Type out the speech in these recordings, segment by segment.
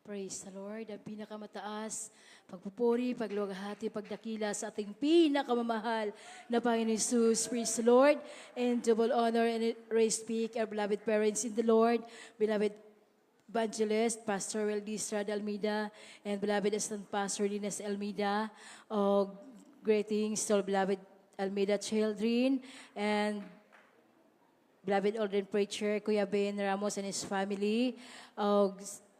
Praise the Lord, ang pinakamataas, pagpupuri, pagluwalhati, pagdakila sa ating pinakamamahal na Panginoon Jesus. Praise the Lord, and double honor and praise speak our beloved parents in the Lord, beloved Evangelist, Pastor Weldisra Almeida, and beloved Assistant Pastor Linas Almeida. Greetings to all beloved Almeida children, and beloved Olden Preacher, Kuya Ben Ramos and his family.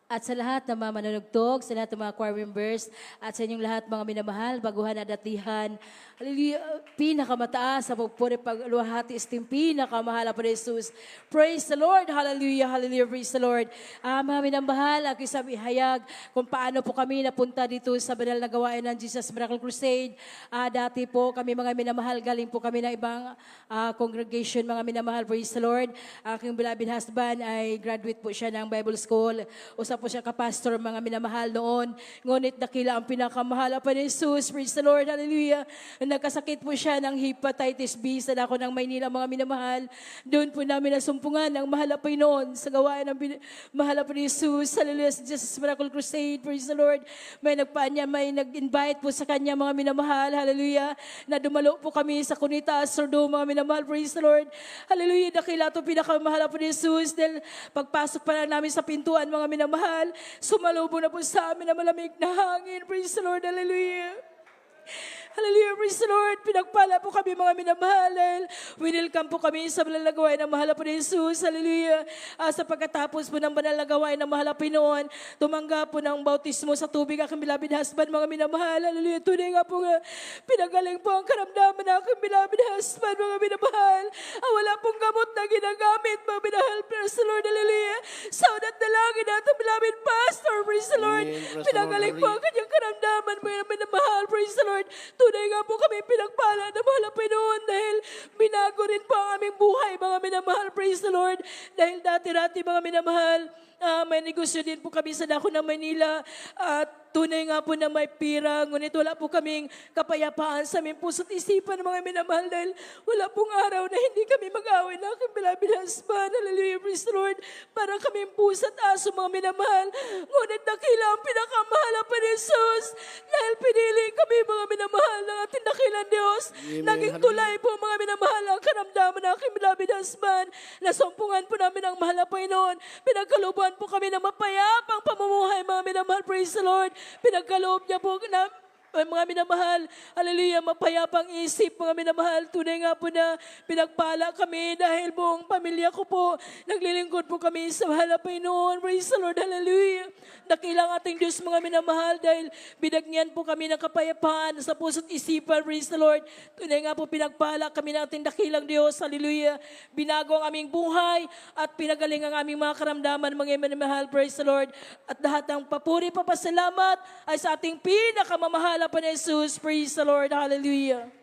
At sa lahat ng mga manunugtog, sa lahat ng mga choir members, at sa inyong lahat mga minamahal, baguhan at datihan, hallelujah, pinakamataas sa pagpuri, pagluwalhati, esteem, pinakamahal po ni Jesus. Praise the Lord, hallelujah, hallelujah, praise the Lord. Mga minamahal, ako isang ihayag kung paano po kami napunta dito sa banal na gawain ng Jesus Miracle Crusade. Dati po kami mga minamahal, galing po kami ng ibang congregation, mga minamahal, praise the Lord. Aking beloved husband ay graduate po siya ng Bible School. Usap po siya kapastor, mga minamahal noon. Ngunit dakila ang pinakamahal pa ni Jesus. Praise the Lord. Hallelujah. Nagkasakit po siya ng hepatitis B sa dako ng Maynila, mga minamahal. Doon po namin nasumpungan ng mahal pa noon sa gawain ng mahal pa ni Jesus. Hallelujah. Jesus Miracle Crusade. Praise the Lord. May nag-invite po sa kanya, mga minamahal. Hallelujah. Na dumalo po kami sa Kunita Sordo, mga minamahal. Praise the Lord. Hallelujah. Dakila ito pinakamahal pa ni Jesus. Dahil pagpasok pa lang namin sa pintuan, mga minamahal, sumalubong na po sa amin na malamig na hangin. Praise the Lord, hallelujah. Hallelujah, praise the Lord. Pinagpala po kami, mga minamahal. Winelcome po kami sa banal na gawain ng mahal po ni Jesus. Hallelujah. Sa pagkatapos po ng banal na gawain ng mahal po noon, tumanggap po ng bautismo sa tubig aking beloved husband, mga minamahal. Hallelujah. Tunay nga po nga, pinagaling po ang karamdaman ng aking beloved husband, mga minamahal. Wala pong gamot na ginagamit, mga minamahal. Praise the Lord, hallelujah. Saunat na langit natin, beloved pastor. Praise the Lord. Pinagaling po ang kanyang karamdaman, mga minamahal. Praise the Lord. Tunay nga po kami pinagpala na mahal pa noon dahil binago rin po ang aming buhay, mga minamahal. Praise the Lord. Dahil dati-dati, mga minamahal, may negosyo din po kami sa dako ng Manila at tunay nga po na may pira, ngunit wala po kaming kapayapaan sa aming puso't isipan, mga minamahal, dahil wala pong araw na hindi kami mag-away na aking beloved husband. Hallelujah, praise the Lord. Para kaming pusa't aso, mga minamahal. Ngunit dakila ang pinakamahal pa ni Jesus dahil pinili kami, mga minamahal, ng ating dakilang Diyos. Naging tulay po, mga minamahal, ang karamdaman ng aking beloved husband. Nasumpungan po namin ang mahal na Panginoon. Pinagkalubuan po kami ng mapayapang pamumuhay, mga minamahal, praise the Lord. Pinagkaloob niya po na mga minamahal, hallelujah, mapayapang isip, mga minamahal. Tunay nga po na pinagpala kami dahil buong pamilya ko po, naglilingkod po kami sa mahal na Panginoon. Praise the Lord, hallelujah. Dakilang ating Diyos, mga minamahal, dahil binagyan po kami ng kapayapaan sa puso't isipan. Praise the Lord. Tunay nga po pinagpala kami ng ating dakilang Diyos, hallelujah. Binago ang aming buhay at pinagaling ang aming mga karamdaman, mga minamahal. Praise the Lord. At lahat ng papuri, papasalamat ay sa ating pinakamamahal pa ni Jesus. Praise the Lord. Hallelujah.